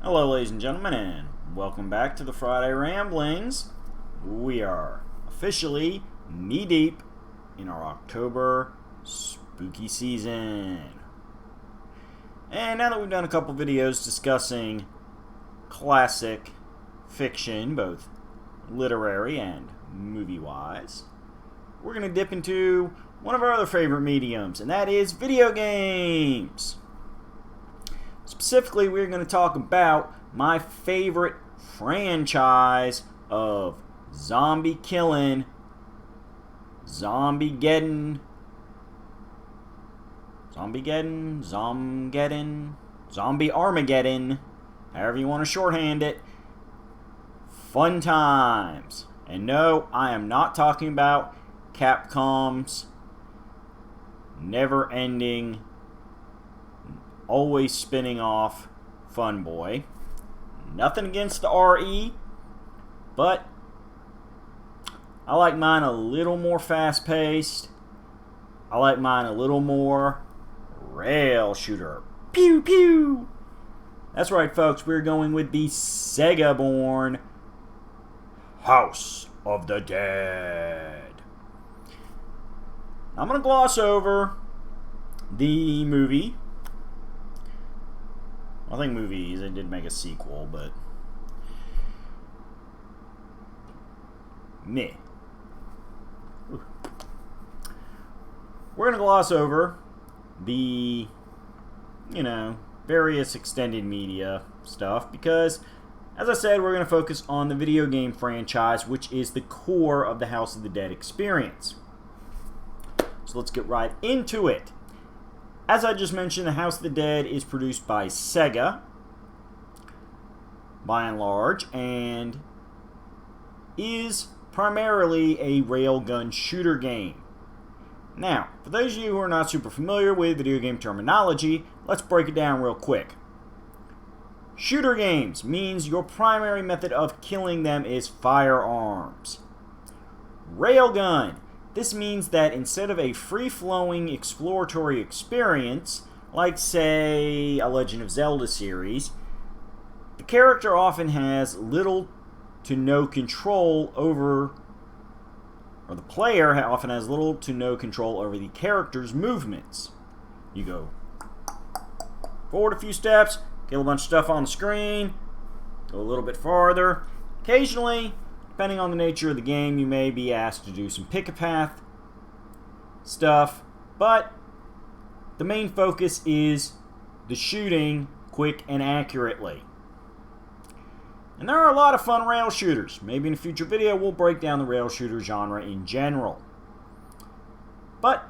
Hello ladies and gentlemen, and welcome back to the Friday Ramblings. We are officially knee-deep in our October spooky season. And now that we've done a couple videos discussing classic fiction, both literary and movie-wise, we're going to dip into one of our other favorite mediums, and that is video games. Specifically, we're going to talk about my favorite franchise of zombie-killing, zombie-Armageddon, however you want to shorthand it, fun times. And no, I am not talking about Capcom's never-ending, always spinning off Fun Boy. Nothing against the RE, but I like mine a little more fast-paced. I like mine a little more rail shooter. Pew pew! That's right, folks. We're going with the Sega-born House of the Dead. I'm going to gloss over the movie. I think movies, they did make a sequel, but meh. We're going to gloss over the, various extended media stuff because, as I said, we're going to focus on the video game franchise, which is the core of the House of the Dead experience. So let's get right into it. As I just mentioned, the House of the Dead is produced by Sega, by and large, and is primarily a railgun shooter game. Now, for those of you who are not super familiar with video game terminology, let's break it down real quick. Shooter games means your primary method of killing them is firearms. Railgun. This means that instead of a free-flowing exploratory experience, like, say, a Legend of Zelda series, the character often has little to no control over, or the player often has little to no control over the character's movements. You go forward a few steps, kill a bunch of stuff on the screen, go a little bit farther. Occasionally, depending on the nature of the game, you may be asked to do some pick-a-path stuff, but the main focus is the shooting quick and accurately. And there are a lot of fun rail shooters. Maybe in a future video we'll break down the rail shooter genre in general. But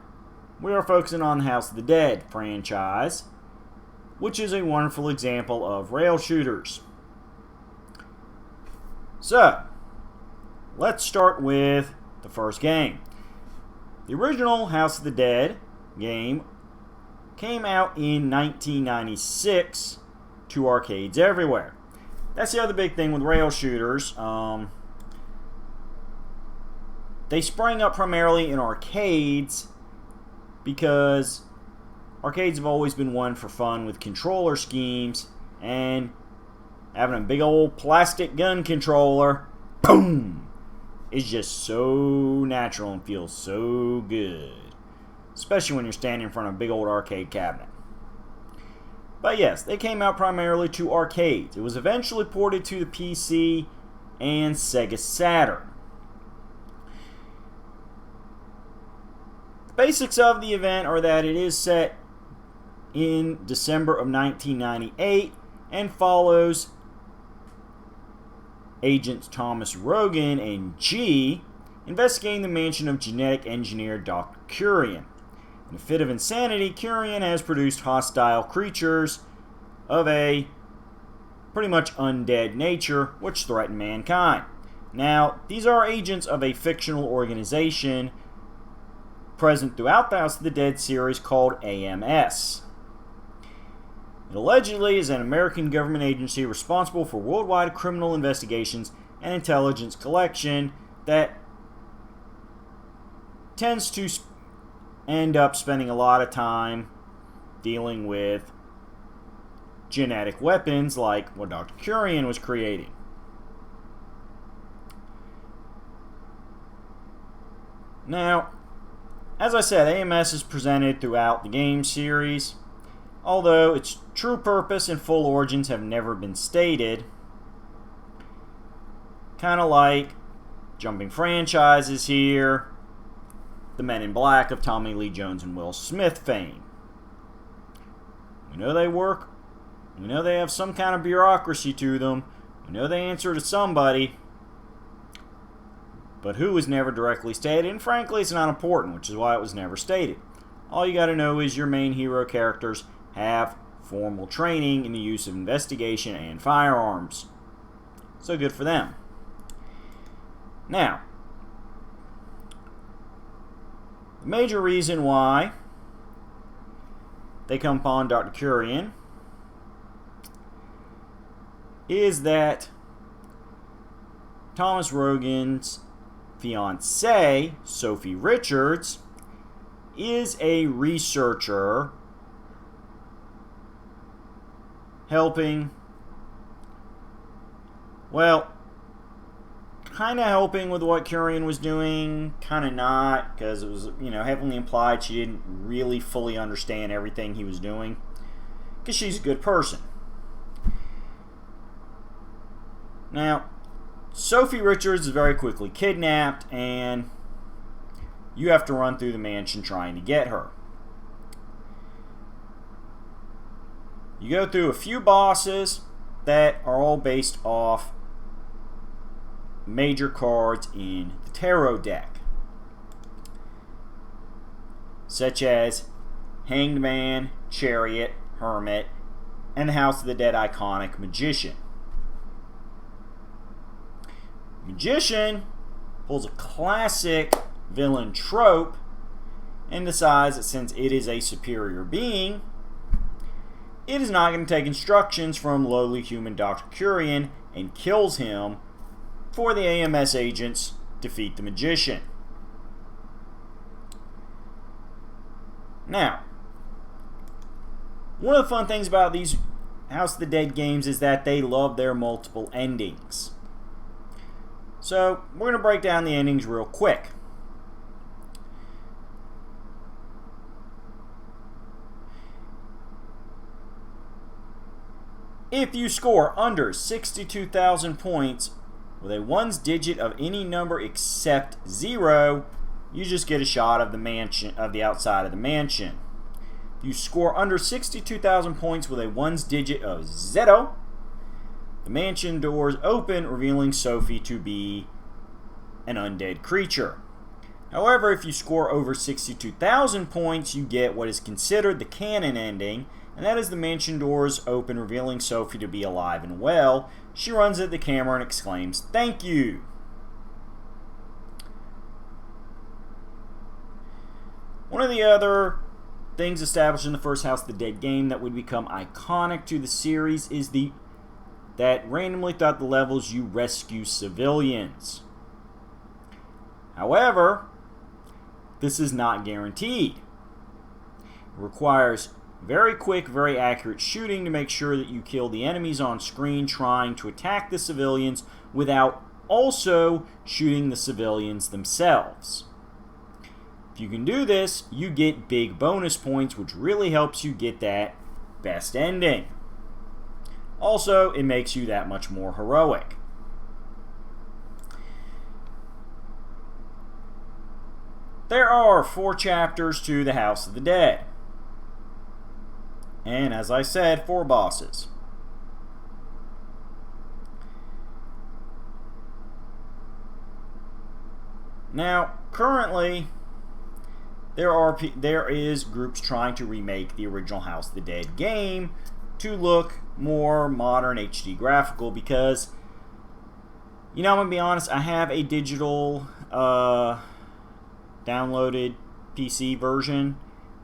we are focusing on the House of the Dead franchise, which is a wonderful example of rail shooters. So, let's start with the first game. The original House of the Dead game came out in 1996 to arcades everywhere. That's the other big thing with rail shooters. They sprang up primarily in arcades because arcades have always been one for fun with controller schemes, and having a big old plastic gun controller, boom, is just so natural and feels so good. Especially when you're standing in front of a big old arcade cabinet. But yes, they came out primarily to arcades. It was eventually ported to the PC and Sega Saturn. The basics of the event are that it is set in December of 1998 and follows Agents Thomas Rogan and G investigating the mansion of genetic engineer Dr. Kurian. In a fit of insanity, Kurian has produced hostile creatures of a pretty much undead nature which threaten mankind. Now, these are agents of a fictional organization present throughout the House of the Dead series called AMS. It allegedly is an American government agency responsible for worldwide criminal investigations and intelligence collection that tends to end up spending a lot of time dealing with genetic weapons like what Dr. Curian was creating. Now, as I said, AMS is presented throughout the game series, although its true purpose and full origins have never been stated. Kind of like jumping franchises here, the Men in Black of Tommy Lee Jones and Will Smith fame. We know they work. We know they have some kind of bureaucracy to them. We know they answer to somebody. But who is never directly stated, and frankly it's not important, which is why it was never stated. All you got to know is your main hero characters have formal training in the use of investigation and firearms. So good for them. Now, the major reason why they come upon Dr. Curian is that Thomas Rogan's fiancée, Sophie Richards, is a researcher helping, well, kind of helping with what Curian was doing, kind of not, because it was, heavily implied she didn't really fully understand everything he was doing, because she's a good person. Now, Sophie Richards is very quickly kidnapped, and you have to run through the mansion trying to get her. You go through a few bosses that are all based off major cards in the tarot deck, such as Hanged Man, Chariot, Hermit, and the House of the Dead iconic Magician. Magician pulls a classic villain trope and decides that since it is a superior being, it is not going to take instructions from lowly human Dr. Curian and kills him for the AMS agents defeat the Magician. Now, one of the fun things about these House of the Dead games is that they love their multiple endings. So, we're going to break down the endings real quick. If you score under 62,000 points with a ones digit of any number except 0, you just get a shot of the mansion, of the outside of the mansion. If you score under 62,000 points with a ones digit of 0, the mansion doors open, revealing Sophie to be an undead creature. However, if you score over 62,000 points, you get what is considered the canon ending, and that is the mansion doors open, revealing Sophie to be alive and well. She runs at the camera and exclaims, "Thank you!" One of the other things established in the first House of the Dead game that would become iconic to the series is that randomly throughout the levels you rescue civilians. However, this is not guaranteed. It requires very quick, very accurate shooting to make sure that you kill the enemies on screen trying to attack the civilians without also shooting the civilians themselves. If you can do this, you get big bonus points, which really helps you get that best ending. Also, it makes you that much more heroic. There are 4 chapters to the House of the Dead. And as I said, 4 bosses. Now, currently, there is groups trying to remake the original House of the Dead game to look more modern HD graphical because, I'm going to be honest, I have a digital downloaded PC version,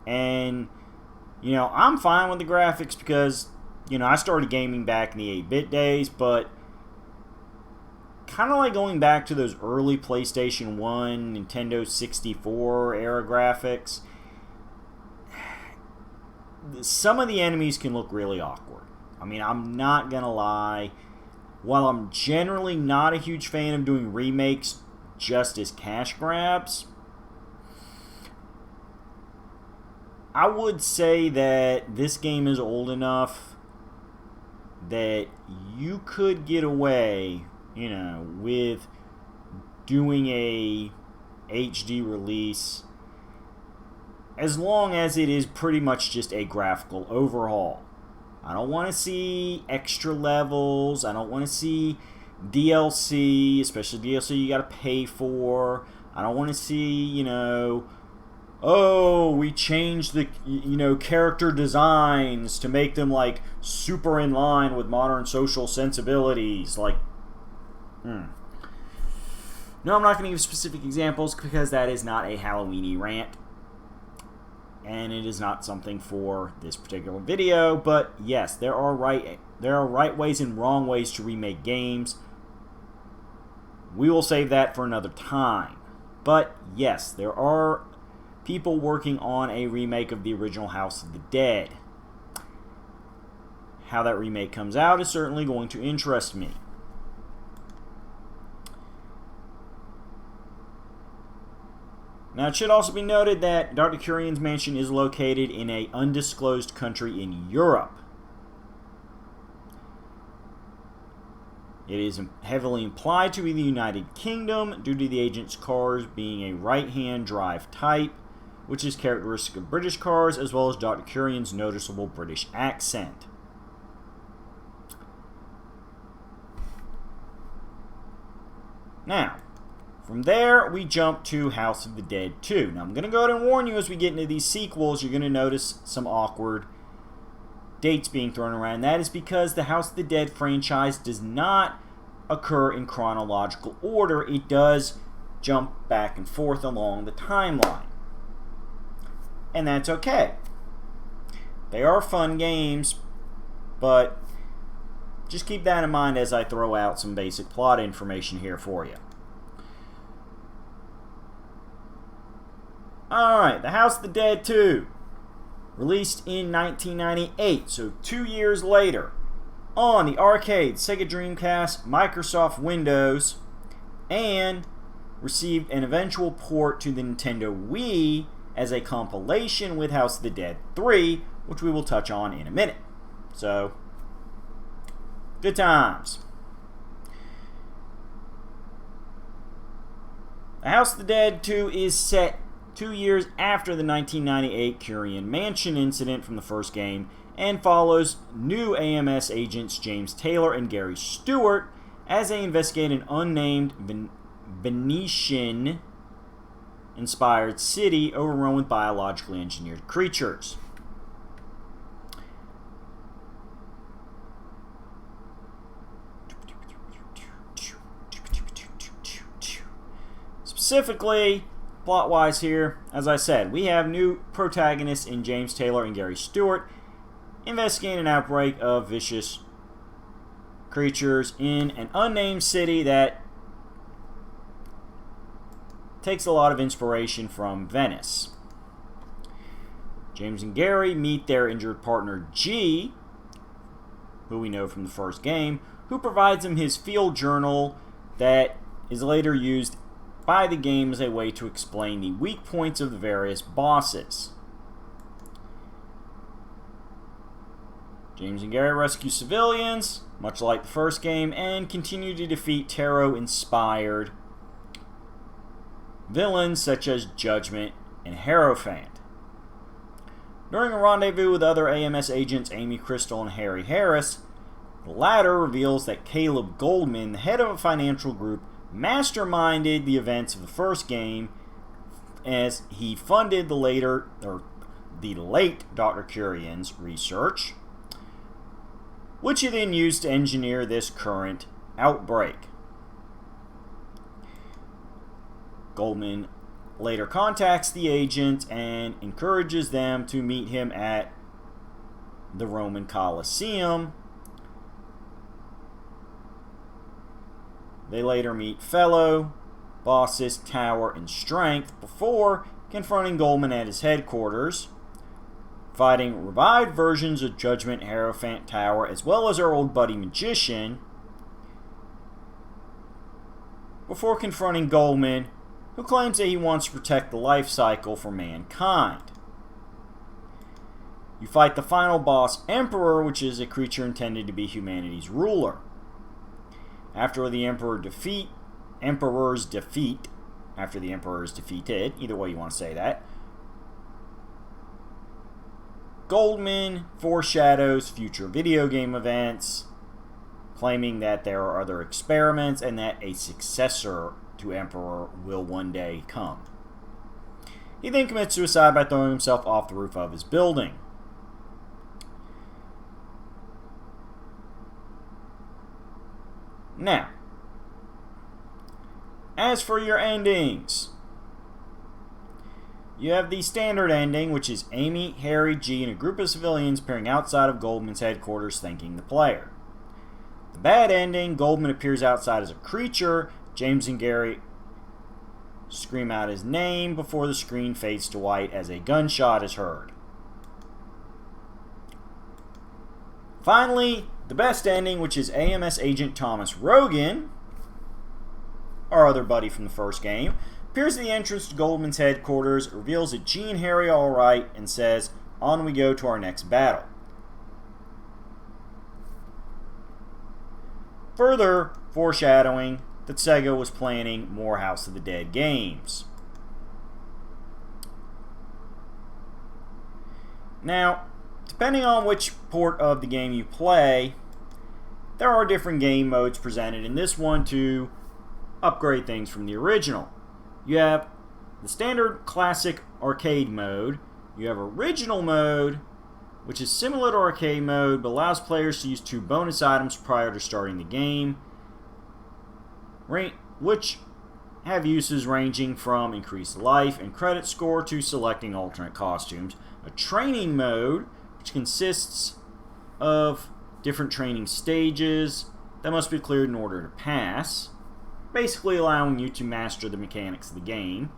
and I'm fine with the graphics because I started gaming back in the 8-bit days, but kind of like going back to those early PlayStation 1, Nintendo 64 era graphics, some of the enemies can look really awkward. I mean, I'm not gonna lie. While I'm generally not a huge fan of doing remakes just as cash grabs, I would say that this game is old enough that you could get away, with doing a HD release as long as it is pretty much just a graphical overhaul. I don't want to see extra levels. I don't want to see DLC, especially DLC you got to pay for. I don't want to see, oh, we changed the, character designs to make them, like, super in line with modern social sensibilities. Like, No, I'm not going to give specific examples because that is not a Halloween-y rant. And it is not something for this particular video, but yes, there are right ways and wrong ways to remake games. We will save that for another time. But yes, there are people working on a remake of the original House of the Dead. How that remake comes out is certainly going to interest me. Now, it should also be noted that Dr. Curian's mansion is located in an undisclosed country in Europe. It is heavily implied to be the United Kingdom due to the agent's cars being a right-hand drive type, which is characteristic of British cars, as well as Dr. Curian's noticeable British accent. Now, from there, we jump to House of the Dead 2. Now, I'm going to go ahead and warn you as we get into these sequels, you're going to notice some awkward dates being thrown around. That is because the House of the Dead franchise does not occur in chronological order. It does jump back and forth along the timeline. And that's okay. They are fun games, but just keep that in mind as I throw out some basic plot information here for you. Alright, The House of the Dead 2, released in 1998, so 2 years later, on the arcade, Sega Dreamcast, Microsoft Windows, and received an eventual port to the Nintendo Wii as a compilation with House of the Dead 3, which we will touch on in a minute. So, good times. The House of the Dead 2 is set 2 years after the 1998 Curian Mansion incident from the first game and follows new AMS agents James Taylor and Gary Stewart as they investigate an unnamed Venetian-inspired city overrun with biologically engineered creatures. Specifically, plot-wise here, as I said, we have new protagonists in James Taylor and Gary Stewart investigating an outbreak of vicious creatures in an unnamed city that takes a lot of inspiration from Venice. James and Gary meet their injured partner G, who we know from the first game, who provides him his field journal that is later used by the game as a way to explain the weak points of the various bosses. James and Gary rescue civilians, much like the first game, and continue to defeat tarot-inspired villains such as Judgment and Hierophant. During a rendezvous with other AMS agents Amy Crystal and Harry Harris, the latter reveals that Caleb Goldman, the head of a financial group, masterminded the events of the first game as he funded the late Dr. Curian's research, which he then used to engineer this current outbreak. Goldman later contacts the agent and encourages them to meet him at the Roman Colosseum. They later meet fellow bosses Tower and Strength before confronting Goldman at his headquarters, fighting revived versions of Judgment Hierophant Tower, as well as our old buddy Magician, before confronting Goldman, who claims that he wants to protect the life cycle for mankind. You fight the final boss, Emperor, which is a creature intended to be humanity's ruler. After the Emperor's defeat, after the Emperor is defeated, either way you want to say that, Goldman foreshadows future video game events, claiming that there are other experiments and that a successor to Emperor will one day come. He then commits suicide by throwing himself off the roof of his building. Now, as for your endings, you have the standard ending, which is Amy, Harry, G, and a group of civilians appearing outside of Goldman's headquarters thanking the player. The bad ending, Goldman appears outside as a creature. James and Gary scream out his name before the screen fades to white as a gunshot is heard. Finally, the best ending, which is AMS Agent Thomas Rogan, our other buddy from the first game, appears at the entrance to Goldman's headquarters, reveals that G and Harry are alright, and says, "On we go to our next battle." Further foreshadowing that Sega was planning more House of the Dead games. Now, depending on which port of the game you play, there are different game modes presented in this one to upgrade things from the original. You have the standard classic arcade mode. You have original mode, which is similar to arcade mode but allows players to use 2 bonus items prior to starting the game, which have uses ranging from increased life and credit score to selecting alternate costumes. A training mode, which consists of different training stages that must be cleared in order to pass, basically allowing you to master the mechanics of the game.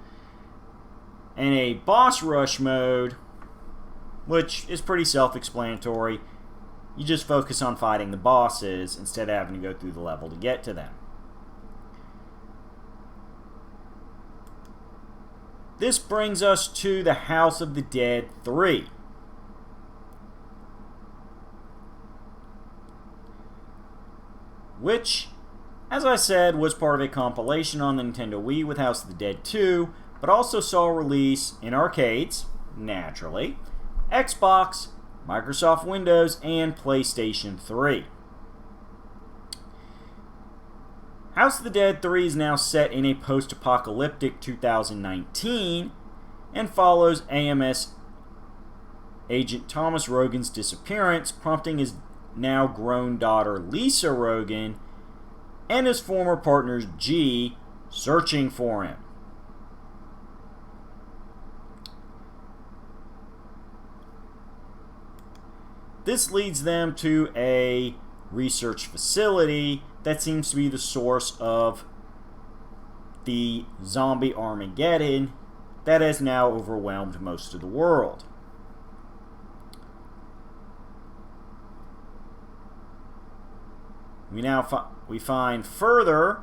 And a boss rush mode, which is pretty self-explanatory. You just focus on fighting the bosses instead of having to go through the level to get to them. This brings us to the House of the Dead 3. Which, as I said, was part of a compilation on the Nintendo Wii with House of the Dead 2, but also saw a release in arcades, naturally, Xbox, Microsoft Windows, and PlayStation 3. House of the Dead 3 is now set in a post-apocalyptic 2019 and follows AMS Agent Thomas Rogan's disappearance, prompting his now grown daughter Lisa Rogan and his former partner G searching for him. This leads them to a research facility that seems to be the source of the zombie Armageddon that has now overwhelmed most of the world. We find further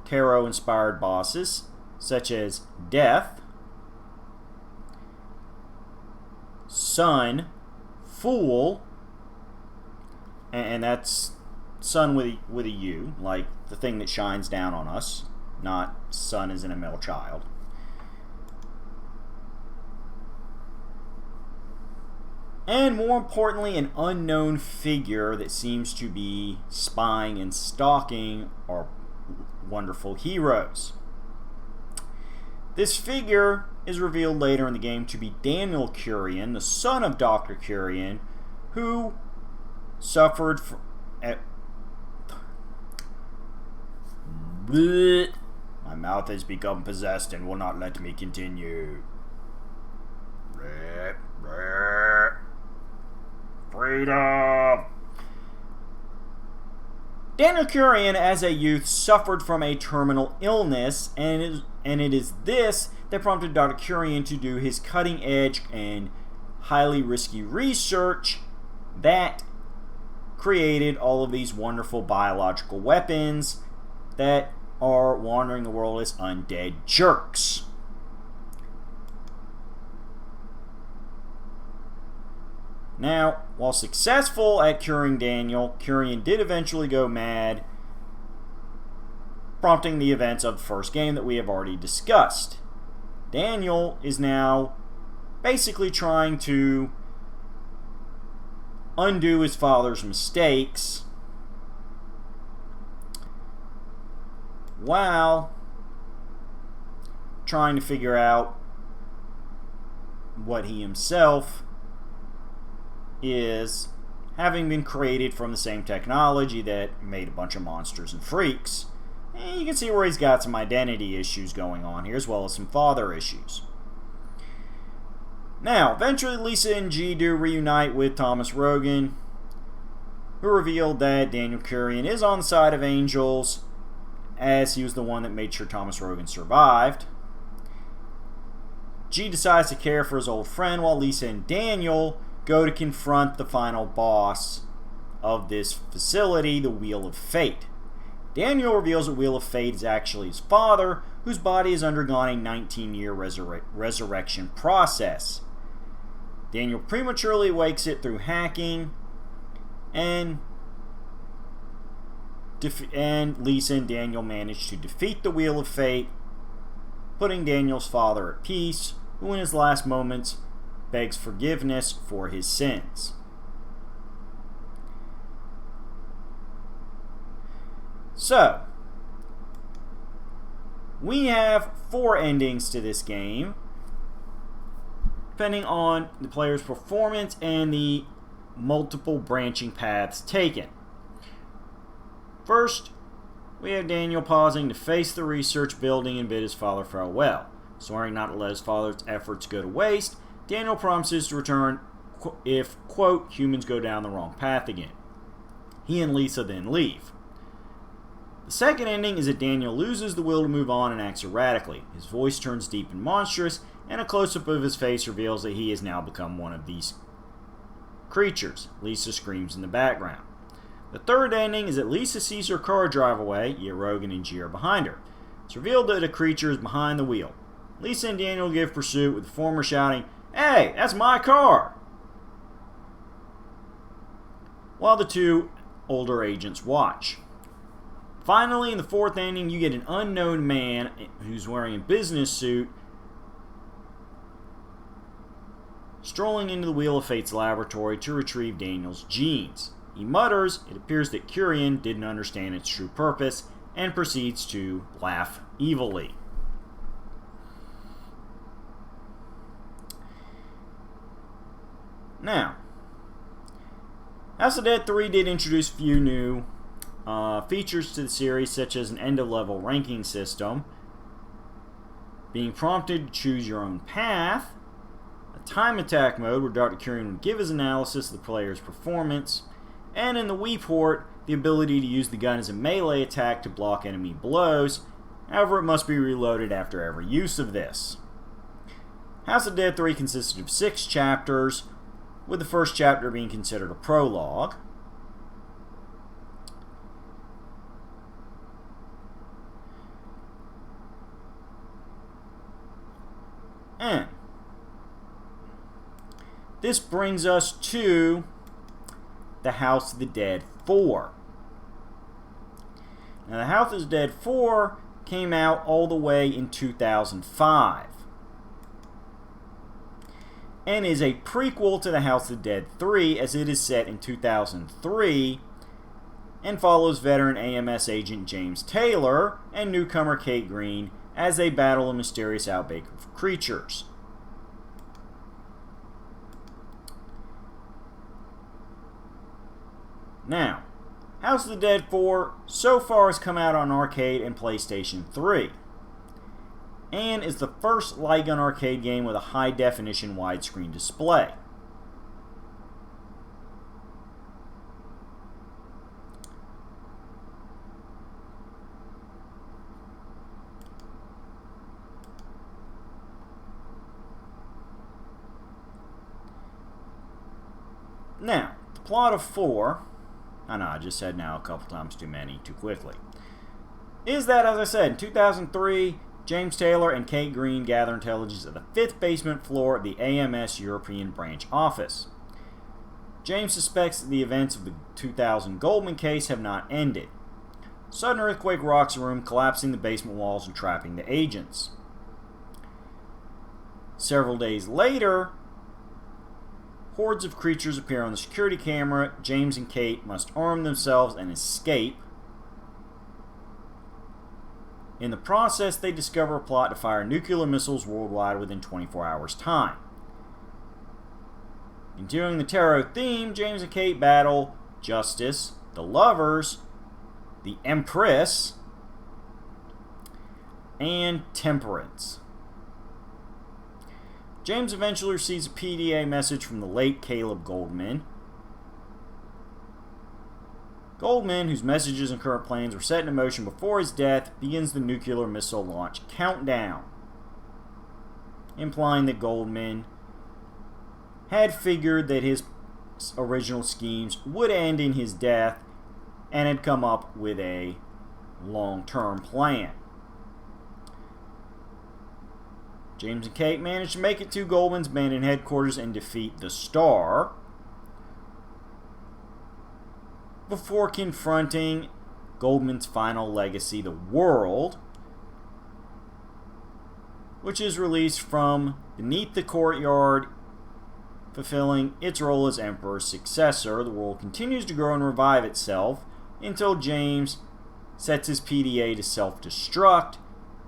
tarot-inspired bosses, such as Death, Sun, Fool, and that's Sun with a U, like the thing that shines down on us, not sun as in a male child. And more importantly, an unknown figure that seems to be spying and stalking our wonderful heroes. This figure is revealed later in the game to be Daniel Curian, the son of Dr. Curian, who suffered from... My mouth has become possessed and will not let me continue. Freedom! Daniel Curian, as a youth, suffered from a terminal illness, and it is this that prompted Dr. Curian to do his cutting-edge and highly risky research that created all of these wonderful biological weapons that are wandering the world as undead jerks. Now, while successful at curing Daniel, Curien did eventually go mad, prompting the events of the first game that we have already discussed. Daniel is now basically trying to undo his father's mistakes while trying to figure out what he himself is, having been created from the same technology that made a bunch of monsters and freaks. And you can see where he's got some identity issues going on here, as well as some father issues. Now, eventually Lisa and G do reunite with Thomas Rogan, who revealed that Daniel Curien is on the side of angels, as he was the one that made sure Thomas Rogan survived. G decides to care for his old friend, while Lisa and Daniel go to confront the final boss of this facility, the Wheel of Fate. Daniel reveals that Wheel of Fate is actually his father, whose body has undergone a 19-year resurrection process. Daniel prematurely wakes it through hacking, and Lisa and Daniel manage to defeat the Wheel of Fate, putting Daniel's father at peace, who in his last moments begs forgiveness for his sins. So, we have 4 endings to this game, depending on the player's performance and the multiple branching paths taken. First, we have Daniel pausing to face the research building and bid his father farewell. Swearing not to let his father's efforts go to waste, Daniel promises to return if, quote, humans go down the wrong path again. He and Lisa then leave. The second ending is that Daniel loses the will to move on and acts erratically. His voice turns deep and monstrous, and a close-up of his face reveals that he has now become one of these creatures. Lisa screams in the background. The third ending is that Lisa sees her car drive away, yet Rogan and G are behind her. It's revealed that a creature is behind the wheel. Lisa and Daniel give pursuit, with the former shouting, "Hey, that's my car!" while the 2 older agents watch. Finally, in the fourth ending, you get an unknown man who's wearing a business suit strolling into the Wheel of Fate's laboratory to retrieve Daniel's genes. He mutters, it appears that Curien didn't understand its true purpose, and proceeds to laugh evilly. Now, House of Dead 3 did introduce a few new features to the series, such as an end-of-level ranking system, being prompted to choose your own path, a time attack mode where Dr. Curien would give his analysis of the player's performance, and in the Wii port, the ability to use the gun as a melee attack to block enemy blows. However, it must be reloaded after every use of this. House of Dead 3 consisted of 6 chapters, with the first chapter being considered a prologue. And this brings us to the House of the Dead 4. Now, the House of the Dead 4 came out all the way in 2005 and is a prequel to the House of the Dead 3, as it is set in 2003 and follows veteran AMS agent James Taylor and newcomer Kate Green as they battle a mysterious outbreak of creatures. Now, House of the Dead 4 so far has come out on arcade and PlayStation 3, and is the first light gun arcade game with a high-definition widescreen display. Now, the plot of 4, I know I just said now a couple times too many, too quickly, is that, as I said, in 2003, James Taylor and Kate Green gather intelligence at the 5th basement floor of the AMS European branch office. James suspects that the events of the 2000 Goldman case have not ended. Sudden earthquake rocks the room, collapsing the basement walls and trapping the agents. Several days later, hordes of creatures appear on the security camera. James and Kate must arm themselves and escape. In the process, they discover a plot to fire nuclear missiles worldwide within 24 hours' time. Continuing the tarot theme, James and Kate battle Justice, the Lovers, the Empress, and Temperance. James eventually receives a PDA message from the late Caleb Goldman. Goldman, whose messages and current plans were set in motion before his death, begins the nuclear missile launch countdown, implying that Goldman had figured that his original schemes would end in his death and had come up with a long-term plan. James and Kate managed to make it to Goldman's abandoned headquarters and defeat the Star before confronting Goldman's final legacy, the World, which is released from beneath the courtyard, fulfilling its role as Emperor's successor. The world continues to grow and revive itself until James sets his PDA to self-destruct,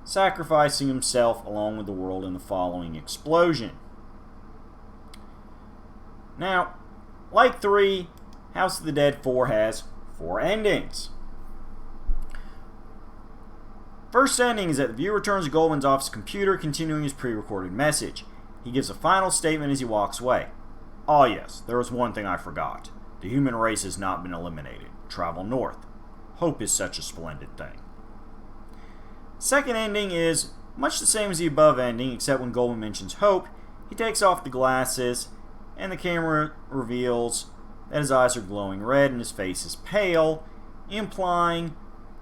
sacrificing himself along with the world in the following explosion. Now, like 3, House of the Dead 4 has 4 endings. First ending is that the viewer returns to Goldman's office computer, continuing his pre-recorded message. He gives a final statement as he walks away. "Ah yes, there was one thing I forgot. The human race has not been eliminated. Travel north. Hope is such a splendid thing." Second ending is much the same as the above ending, except when Goldman mentions hope, he takes off the glasses, and the camera reveals that his eyes are glowing red and his face is pale, implying,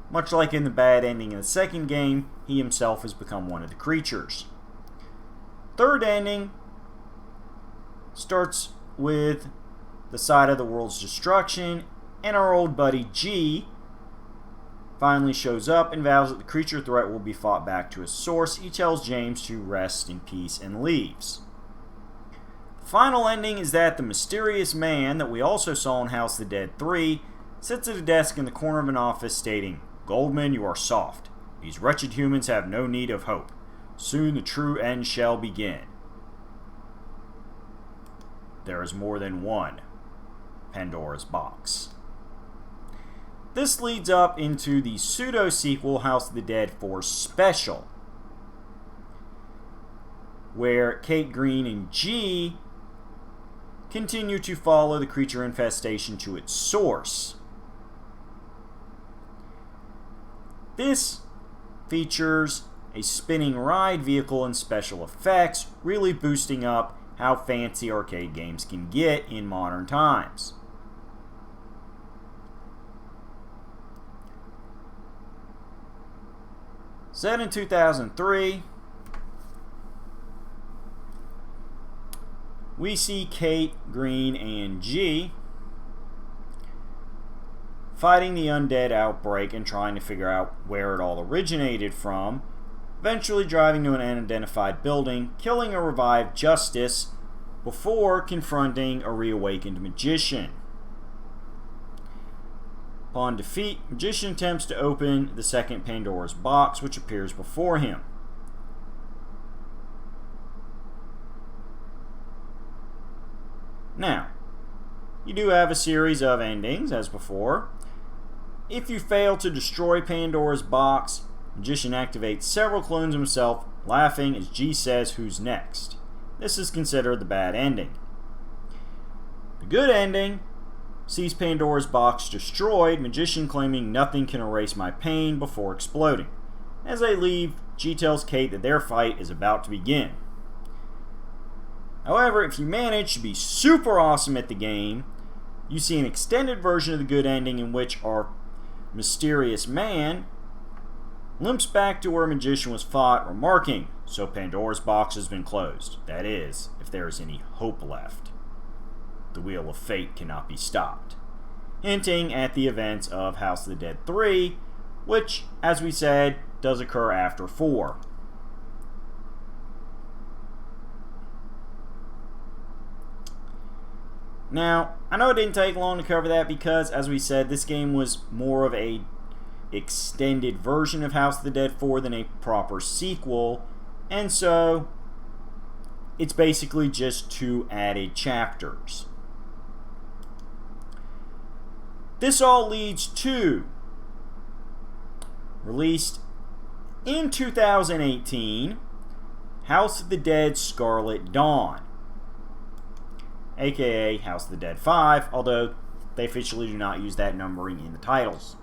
much like in the bad ending in the second game, he himself has become one of the creatures. Third ending starts with the side of the world's destruction, and our old buddy G finally shows up and vows that the creature threat will be fought back to its source. He tells James to rest in peace and leaves. The final ending is that the mysterious man that we also saw in House of the Dead 3 sits at a desk in the corner of an office stating, "Goldman, you are soft. These wretched humans have no need of hope. Soon the true end shall begin. There is more than one Pandora's box." This leads up into the pseudo-sequel House of the Dead 4 Special, where Kate Green and G continue to follow the creature infestation to its source. This features a spinning ride vehicle and special effects, really boosting up how fancy arcade games can get in modern times. Set in 2003, we see Kate, Green, and G fighting the undead outbreak and trying to figure out where it all originated from, eventually driving to an unidentified building, killing a revived Justice before confronting a reawakened magician. Upon defeat, Magician attempts to open the second Pandora's box, which appears before him. Now, you do have a series of endings, as before. If you fail to destroy Pandora's box, Magician activates several clones of himself, laughing as G says, "Who's next?" This is considered the bad ending. The good ending sees Pandora's box destroyed, Magician claiming "nothing can erase my pain" before exploding. As they leave, G tells Kate that their fight is about to begin. However, if you manage to be super awesome at the game, you see an extended version of the good ending in which our mysterious man limps back to where a magician was fought, remarking, "So Pandora's box has been closed. That is, if there is any hope left. The wheel of fate cannot be stopped." Hinting at the events of House of the Dead 3, which, as we said, does occur after 4. Now, I know it didn't take long to cover that because, as we said, this game was more of a extended version of House of the Dead 4 than a proper sequel, and so it's basically just 2 added chapters. This all leads to, released in 2018, House of the Dead Scarlet Dawn, aka House of the Dead 5, although they officially do not use that numbering in the titles.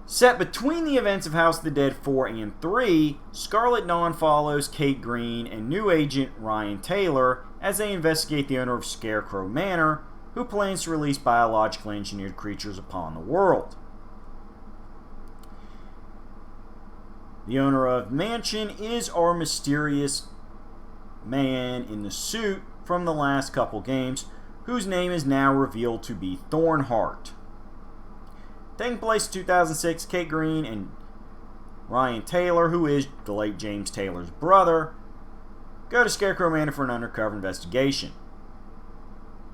Set between the events of House of the Dead 4 and 3, Scarlet Dawn follows Kate Green and new agent Ryan Taylor as they investigate the owner of Scarecrow Manor, who plans to release biologically engineered creatures upon the world. The owner of Mansion is our mysterious man in the suit from the last couple games, whose name is now revealed to be Thornheart. Taking place in 2006, Kate Green and Ryan Taylor, who is the late James Taylor's brother, go to Scarecrow Manor for an undercover investigation.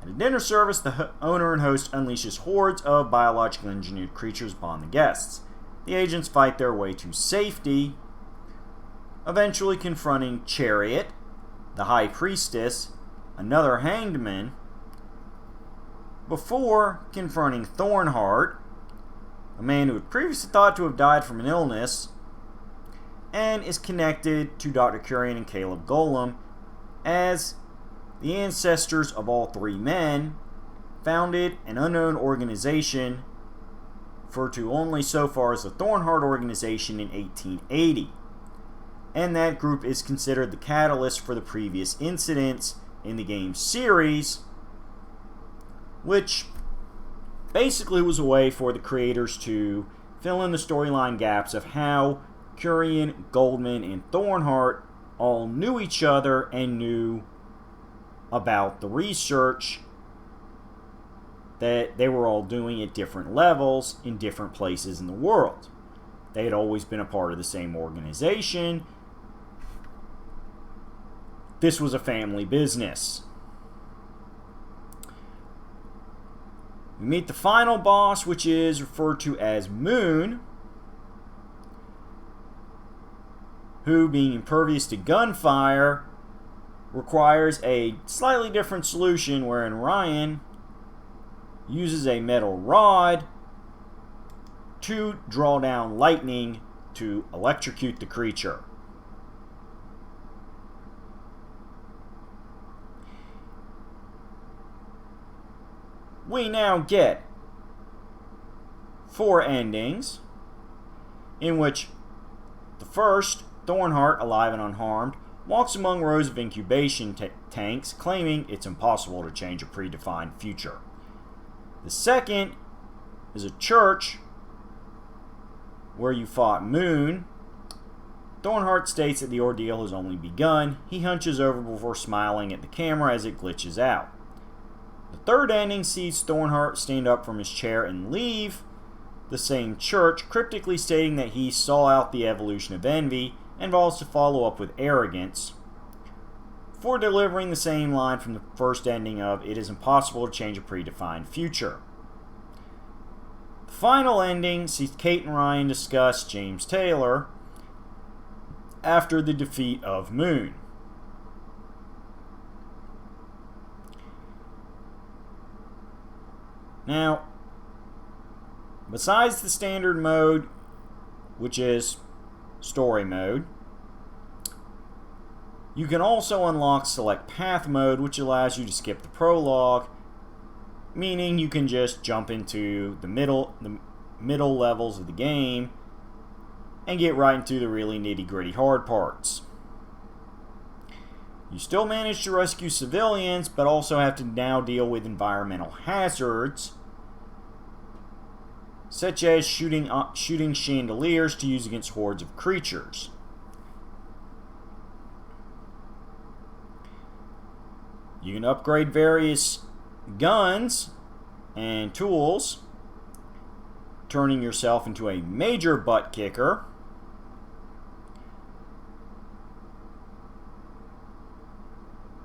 At a dinner service, the owner and host unleashes hordes of biologically engineered creatures upon the guests. The agents fight their way to safety, eventually confronting Chariot, the High Priestess, another hanged man, before confronting Thornheart, a man who had previously thought to have died from an illness, and is connected to Dr. Curian and Caleb Golem, as the ancestors of all 3 men founded an unknown organization referred to only so far as the Thornheart Organization in 1880. And that group is considered the catalyst for the previous incidents in the game series, which basically was a way for the creators to fill in the storyline gaps of how Curian, Goldman, and Thornheart all knew each other and knew about the research that they were all doing at different levels in different places in the world. They had always been a part of the same organization. This was a family business. We meet the final boss, which is referred to as Moon, who, being impervious to gunfire, requires a slightly different solution, wherein Ryan uses a metal rod to draw down lightning to electrocute the creature. We now get 4 endings, in which the first, Thornheart, alive and unharmed, walks among rows of incubation tanks, claiming it's impossible to change a predefined future. The second is a church where you fought Moon. Thornheart states that the ordeal has only begun. He hunches over before smiling at the camera as it glitches out. The third ending sees Thornheart stand up from his chair and leave the same church, cryptically stating that he saw out the evolution of envy and vows to follow up with arrogance, for delivering the same line from the first ending of "It is impossible to change a predefined future." The final ending sees Kate and Ryan discuss James Taylor after the defeat of Moon. Now, besides the standard mode, which is story mode, you can also unlock select path mode, which allows you to skip the prologue, meaning you can just jump into the middle levels of the game and get right into the really nitty-gritty hard parts. You still manage to rescue civilians, but also have to now deal with environmental hazards, such as shooting chandeliers to use against hordes of creatures. You can upgrade various guns and tools, turning yourself into a major butt kicker.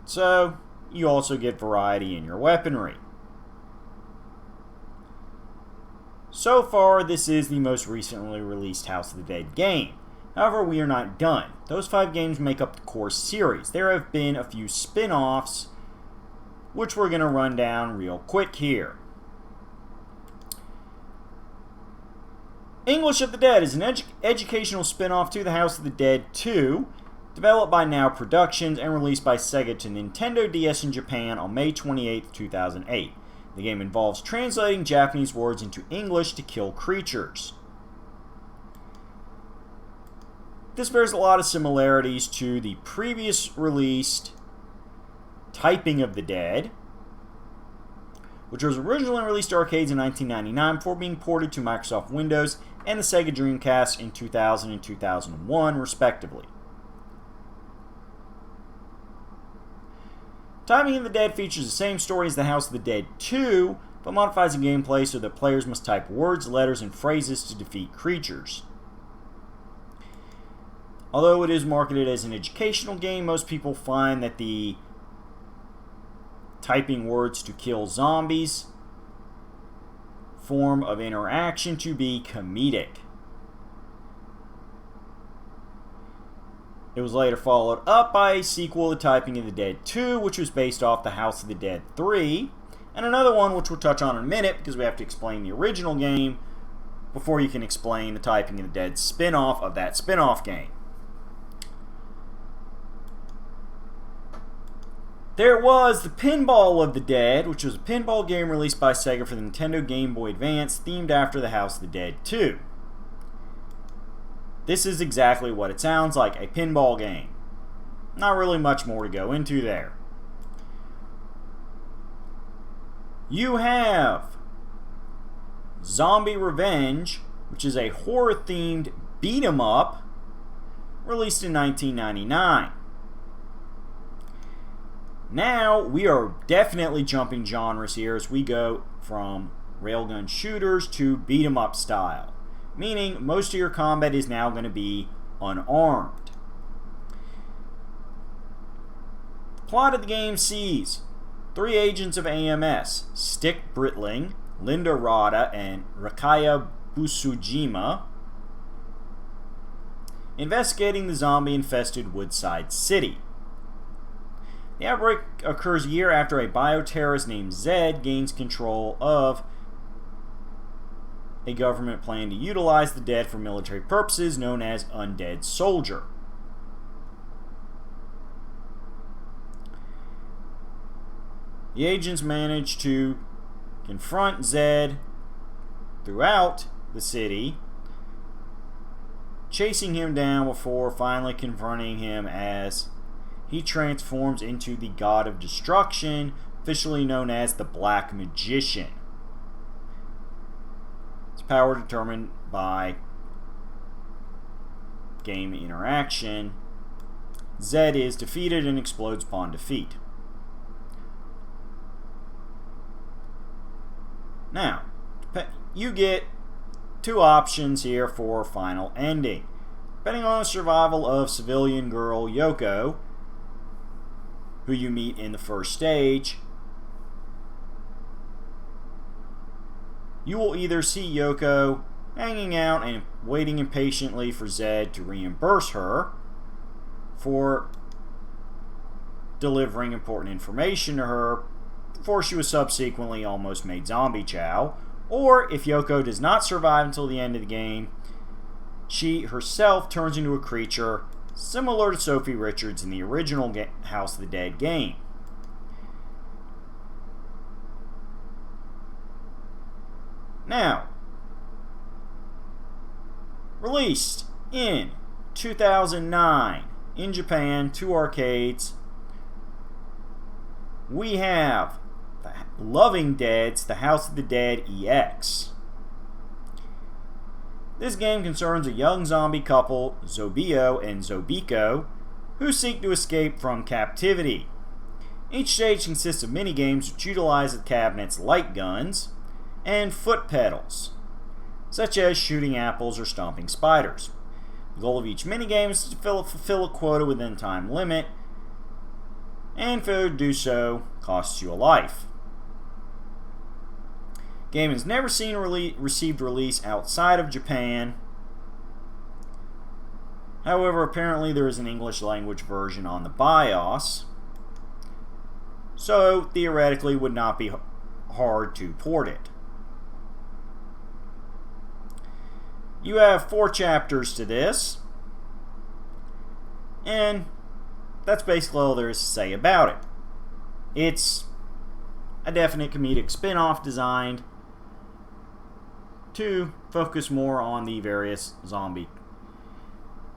So, you also get variety in your weaponry. So far, this is the most recently released House of the Dead game. However, we are not done. Those 5 games make up the core series. There have been a few spin-offs, which we're going to run down real quick here. English of the Dead is an educational spin-off to the House of the Dead 2, developed by Now Productions and released by Sega to Nintendo DS in Japan on May 28, 2008. The game involves translating Japanese words into English to kill creatures. This bears a lot of similarities to the previous released Typing of the Dead, which was originally released to arcades in 1999 before being ported to Microsoft Windows and the Sega Dreamcast in 2000 and 2001, respectively. Typing of the Dead features the same story as the House of the Dead 2, but modifies the gameplay so that players must type words, letters, and phrases to defeat creatures. Although it is marketed as an educational game, most people find that the typing words to kill zombies form of interaction to be comedic. It was later followed up by a sequel to Typing of the Dead 2, which was based off the House of the Dead 3, and another one which we'll touch on in a minute because we have to explain the original game before you can explain the Typing of the Dead spin-off of that spin-off game. There was the Pinball of the Dead, which was a pinball game released by Sega for the Nintendo Game Boy Advance, themed after the House of the Dead 2. This is exactly what it sounds like, a pinball game. Not really much more to go into there. You have Zombie Revenge, which is a horror-themed beat-em-up, released in 1999. Now, we are definitely jumping genres here as we go from railgun shooters to beat-em-up style, meaning most of your combat is now going to be unarmed. The plot of the game sees 3 agents of AMS, Stick Britling, Linda Rada, and Rakaya Busujima, investigating the zombie-infested Woodside City. The outbreak occurs a year after a bioterrorist named Zed gains control of a government plan to utilize the dead for military purposes known as Undead Soldier. The agents manage to confront Zed throughout the city, chasing him down before finally confronting him as he transforms into the God of Destruction, officially known as the Black Magician. Its power determined by game interaction. Zed is defeated and explodes upon defeat. Now, you get 2 options here for final ending. Depending on the survival of civilian girl Yoko, who you meet in the first stage, you will either see Yoko hanging out and waiting impatiently for Zed to reimburse her for delivering important information to her before she was subsequently almost made zombie chow, or if Yoko does not survive until the end of the game, she herself turns into a creature similar to Sophie Richards in the original House of the Dead game. Now, released in 2009 in Japan to arcades we have the Loving Dead's The House of the Dead EX. This game concerns a young zombie couple, Zobio and Zobiko, who seek to escape from captivity. Each stage consists of minigames which utilize the cabinet's light guns and foot pedals, such as shooting apples or stomping spiders. The goal of each minigame is to fulfill a quota within time limit, and failure to do so costs you a life. The game has never received release outside of Japan. However, apparently there is an English language version on the BIOS, so theoretically would not be hard to port it. You have 4 chapters to this, and that's basically all there is to say about it. It's a definite comedic spin-off designed to focus more on the various zombie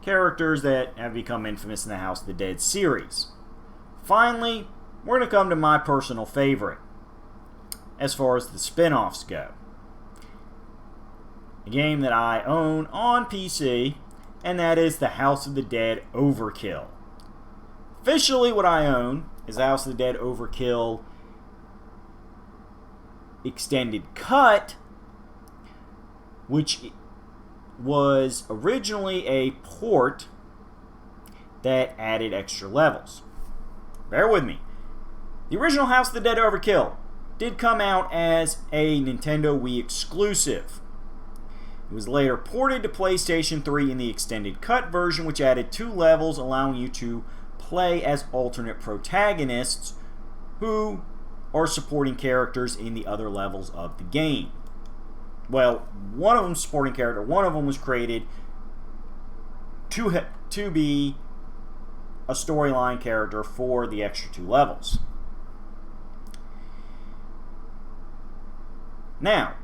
characters that have become infamous in the House of the Dead series. Finally, we're going to come to my personal favorite as far as the spin-offs go. A game that I own on PC, and that is the House of the Dead Overkill. Officially, what I own is the House of the Dead Overkill Extended Cut, which was originally a port that added extra levels. Bear with me. The original House of the Dead Overkill did come out as a Nintendo Wii exclusive. It was later ported to PlayStation 3 in the Extended Cut version, which added 2 levels, allowing you to play as alternate protagonists who are supporting characters in the other levels of the game. Well, one of them supporting character, one of them was created to be a storyline character for the extra 2 levels. Now,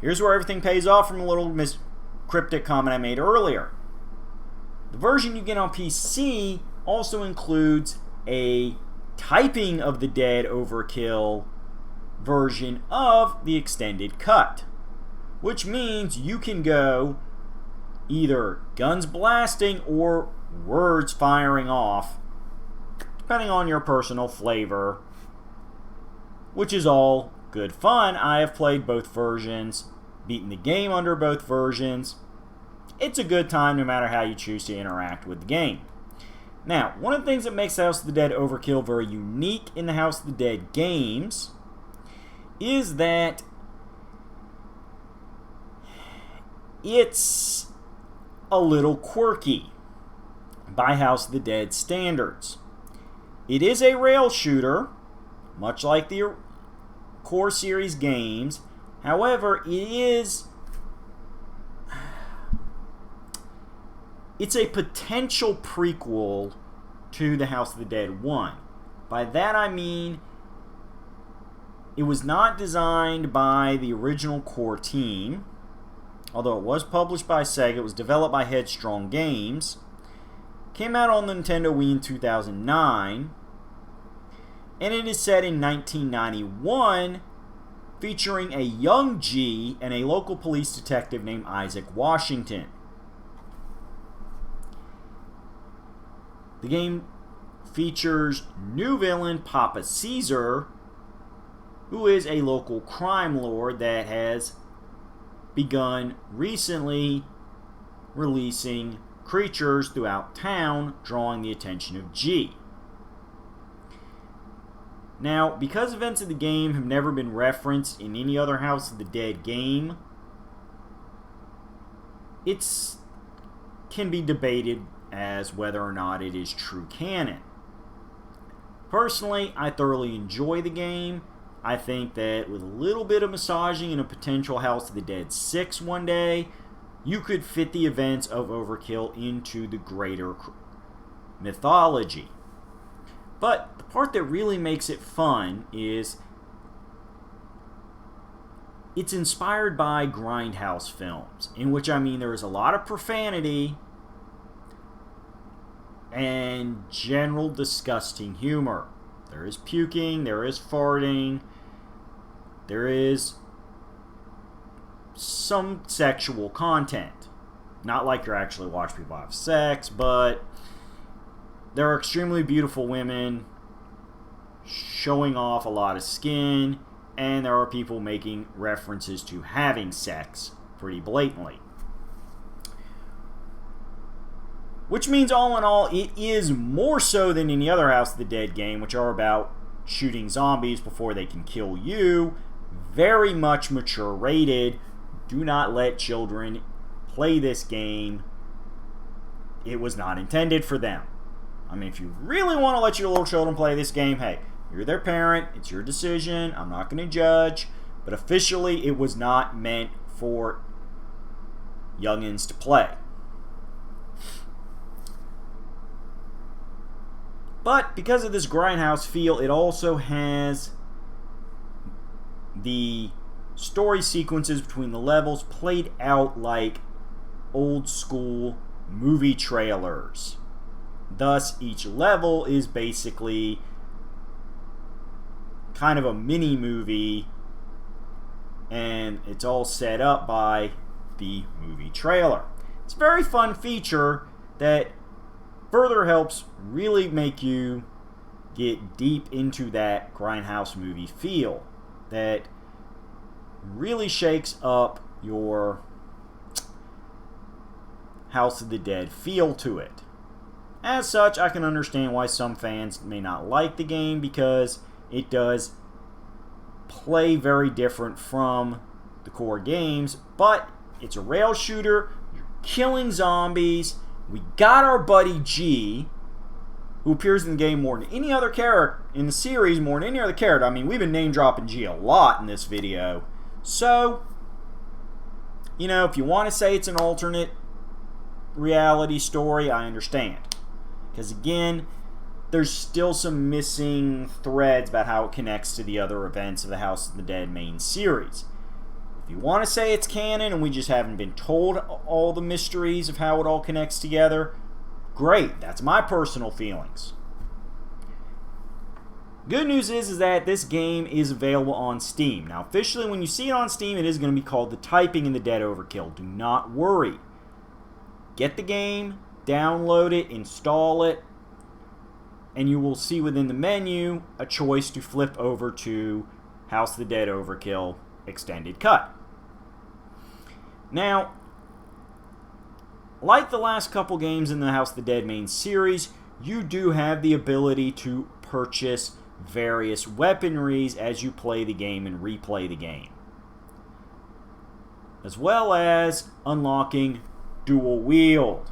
here's where everything pays off from a little cryptic comment I made earlier. The version you get on PC also includes a typing of the Dead Overkill version of the Extended Cut, which means you can go either guns blasting or words firing off, depending on your personal flavor, which is all good fun. I have played both versions, beaten the game under both versions. It's a good time no matter how you choose to interact with the game. Now, one of the things that makes House of the Dead Overkill very unique in the House of the Dead games is that it's a little quirky by House of the Dead standards. It is a rail shooter, much like the core series games. However, it's a potential prequel to the House of the Dead 1. By that I mean it was not designed by the original core team, although it was published by Sega. It was developed by Headstrong Games. Came out on the Nintendo Wii in 2009. And it is set in 1991, featuring a young G and a local police detective named Isaac Washington. The game features new villain Papa Caesar, who is a local crime lord that has begun recently releasing creatures throughout town, drawing the attention of G. Now, because events of the game have never been referenced in any other House of the Dead game, it can be debated as whether or not it is true canon. Personally, I thoroughly enjoy the game. I think that with a little bit of massaging and a potential House of the Dead 6 one day, you could fit the events of Overkill into the greater mythology. But the part that really makes it fun is it's inspired by grindhouse films, in which I mean there is a lot of profanity and general disgusting humor. There is puking, there is farting, there is some sexual content. Not like you're actually watching people have sex, but there are extremely beautiful women showing off a lot of skin, and there are people making references to having sex pretty blatantly. Which means, all in all, it is more so than any other House of the Dead game, which are about shooting zombies before they can kill you. Very much mature rated. Do not let children play this game. It was not intended for them. I mean, if you really want to let your little children play this game, hey, you're their parent. It's your decision. I'm not going to judge. But officially, it was not meant for youngins to play. But because of this grindhouse feel, it also has the story sequences between the levels played out like old school movie trailers. Thus, each level is basically kind of a mini movie, and it's all set up by the movie trailer. It's a very fun feature that further helps really make you get deep into that grindhouse movie feel that really shakes up your House of the Dead feel to it. As such, I can understand why some fans may not like the game, because it does play very different from the core games, but it's a rail shooter. You're killing zombies. We got our buddy G, who appears in the game more than any other character in the series, more than any other character. I mean, we've been name dropping G a lot in this video. So, you know, if you want to say it's an alternate reality story, I understand. Because again, there's still some missing threads about how it connects to the other events of the House of the Dead main series. If you want to say it's canon and we just haven't been told all the mysteries of how it all connects together, great. That's my personal feelings. Good news is that this game is available on Steam. Now, officially, when you see it on Steam, it is going to be called The Typing in the Dead Overkill. Do not worry. Get the game, download it, install it, and you will see within the menu a choice to flip over to House of the Dead Overkill Extended Cut. Now, like the last couple games in the House of the Dead main series, you do have the ability to purchase various weaponries as you play the game and replay the game, as well as unlocking dual wield,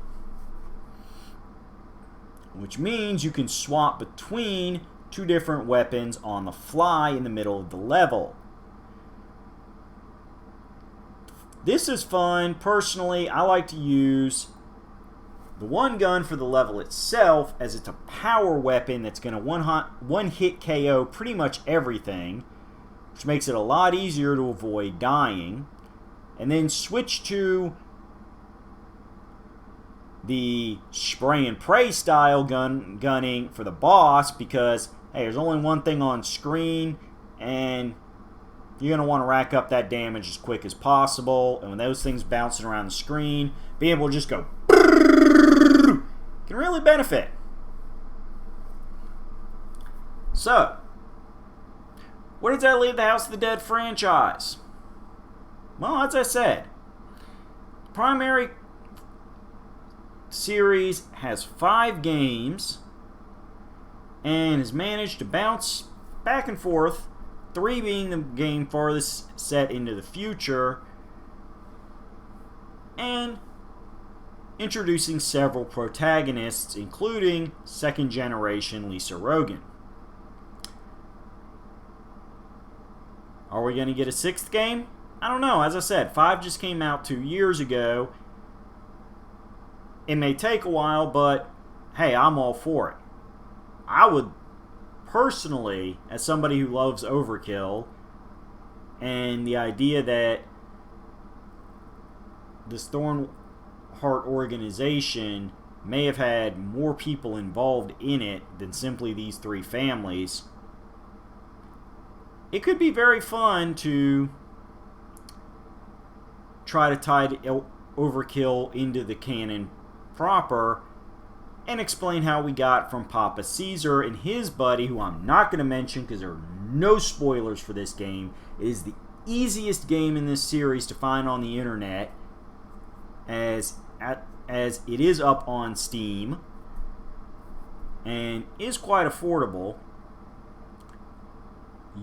which means you can swap between two different weapons on the fly in the middle of the level. This is fun. Personally, I like to use the one gun for the level itself, as it's a power weapon that's going to one-hit KO pretty much everything, which makes it a lot easier to avoid dying. And then switch to the spray and pray style gunning for the boss, because hey, there's only one thing on screen and you're going to want to rack up that damage as quick as possible. And when those things bouncing around the screen, being able to just go can really benefit. So, where does that leave the House of the Dead franchise? Well, as I said, the primary series has 5 games and has managed to bounce back and forth, 3 being the game farthest set into the future, and introducing several protagonists, including second-generation Lisa Rogan. Are we going to get a 6th game? I don't know. As I said, 5 just came out 2 years ago. It may take a while, but hey, I'm all for it. I would personally, as somebody who loves Overkill, and the idea that this Thornheart organization may have had more people involved in it than simply these three families, it could be very fun to try to tie Overkill into the canon proper and explain how we got from Papa Caesar and his buddy, who I'm not going to mention because there are no spoilers for this game. It is the easiest game in this series to find on the internet, as it is up on Steam and is quite affordable.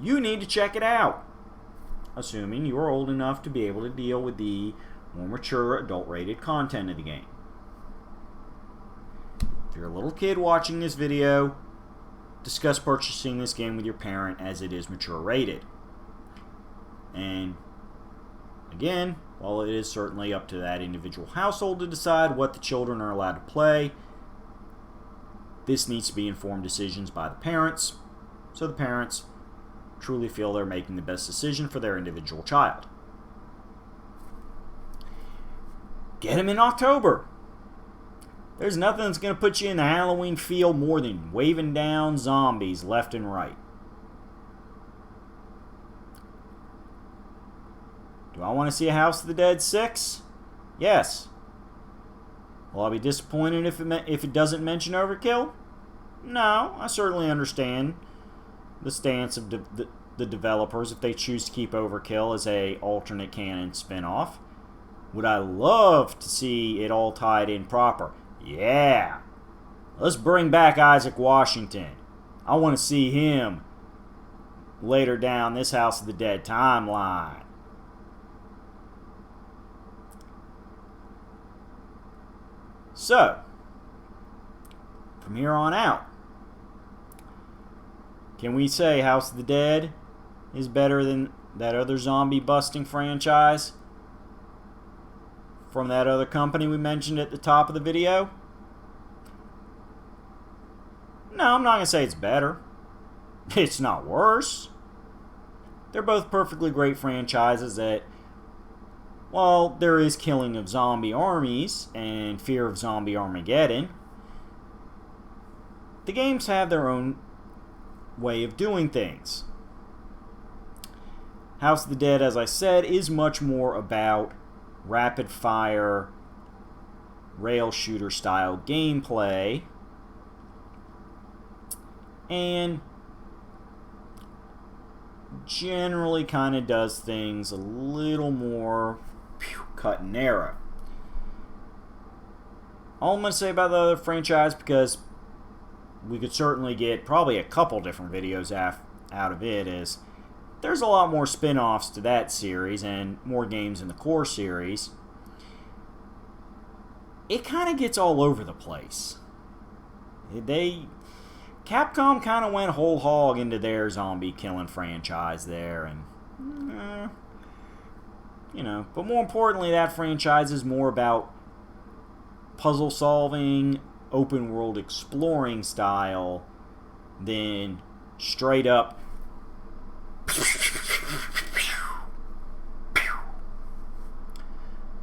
You need to check it out, assuming you are old enough to be able to deal with the more mature adult-rated content of the game. If you're a little kid watching this video, discuss purchasing this game with your parent, as it is mature rated. And again, while it is certainly up to that individual household to decide what the children are allowed to play, this needs to be informed decisions by the parents, so the parents truly feel they're making the best decision for their individual child. Get them in October. There's nothing that's going to put you in the Halloween feel more than waving down zombies left and right. Do I want to see a House of the Dead 6? Yes. Will I be disappointed if it doesn't mention Overkill? No, I certainly understand the stance of the developers if they choose to keep Overkill as a alternate canon spin-off. Would I love to see it all tied in proper? Yeah. Let's bring back Isaac Washington. I want to see him later down this House of the Dead timeline. So, from here on out, can we say House of the Dead is better than that other zombie-busting franchise from that other company we mentioned at the top of the video? No, I'm not going to say it's better. It's not worse. They're both perfectly great franchises that, while there is killing of zombie armies and fear of zombie Armageddon, the games have their own way of doing things. House of the Dead, as I said, is much more about rapid fire rail shooter style gameplay, and generally kind of does things a little more cut and narrow. All I'm going to say about the other franchise, because we could certainly get probably a couple different videos out of it, is there's a lot more spin-offs to that series and more games in the core series. It kind of gets all over the place. Capcom kind of went whole hog into their zombie killing franchise there, and but more importantly, that franchise is more about puzzle solving, open world exploring style than straight up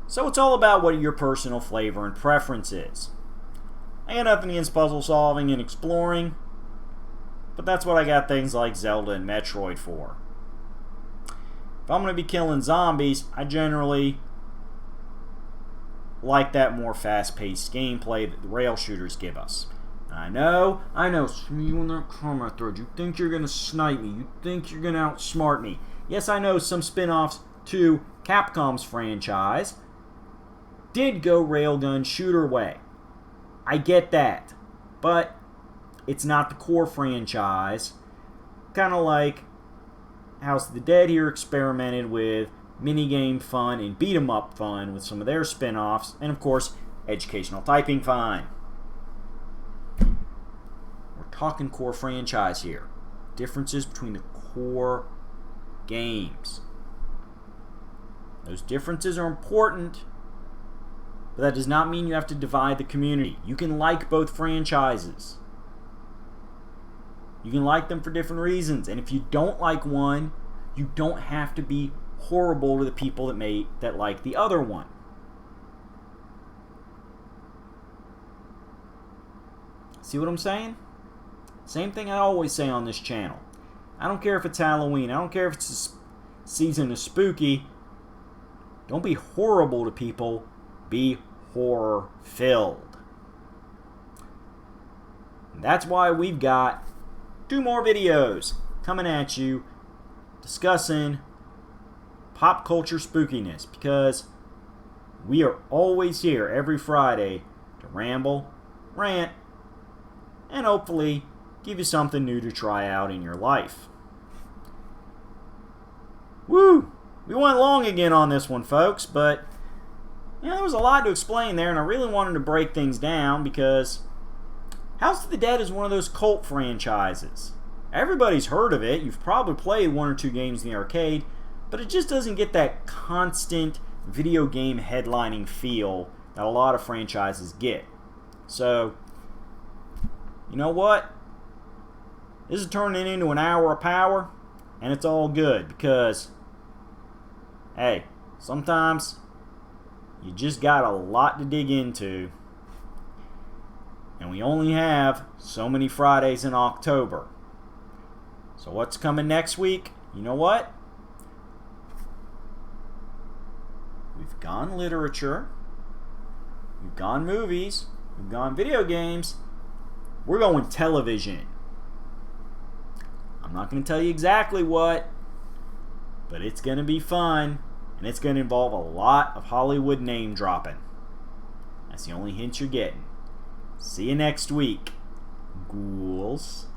so it's all about what your personal flavor and preference is. I got nothing against puzzle solving and exploring, but that's what I got things like Zelda and Metroid for. If I'm going to be killing zombies, I generally like that more fast-paced gameplay that the rail shooters give us. I know, see you in that comment thread. You think you're going to snipe me. You think you're going to outsmart me. Yes, I know some spin-offs to Capcom's franchise did go railgun shooter way. I get that. But it's not the core franchise. Kind of like House of the Dead here experimented with minigame fun and beat-em-up fun with some of their spin-offs, and of course, educational typing fun. We're talking core franchise here. Differences between the core games. Those differences are important, but that does not mean you have to divide the community. You can like both franchises. You can like them for different reasons, and if you don't like one, you don't have to be horrible to the people that like the other one. See what I'm saying? Same thing I always say on this channel. I don't care if it's Halloween. I don't care if it's a season of spooky. Don't be horrible to people. Be horror-filled. That's why we've got 2 more videos coming at you discussing pop culture spookiness, because we are always here every Friday to ramble, rant, and hopefully give you something new to try out in your life. Woo! We went long again on this one, folks, but there was a lot to explain there, and I really wanted to break things down because House of the Dead is one of those cult franchises. Everybody's heard of it. You've probably played 1 or 2 games in the arcade, but it just doesn't get that constant video game headlining feel that a lot of franchises get. So, you know what? This is turning into an hour of power, and it's all good because, hey, sometimes you just got a lot to dig into, and we only have so many Fridays in October. So what's coming next week? You know what? We've gone literature, we've gone movies, we've gone video games, we're going television. I'm not going to tell you exactly what, but it's going to be fun, and it's going to involve a lot of Hollywood name dropping. That's the only hint you're getting. See you next week, ghouls.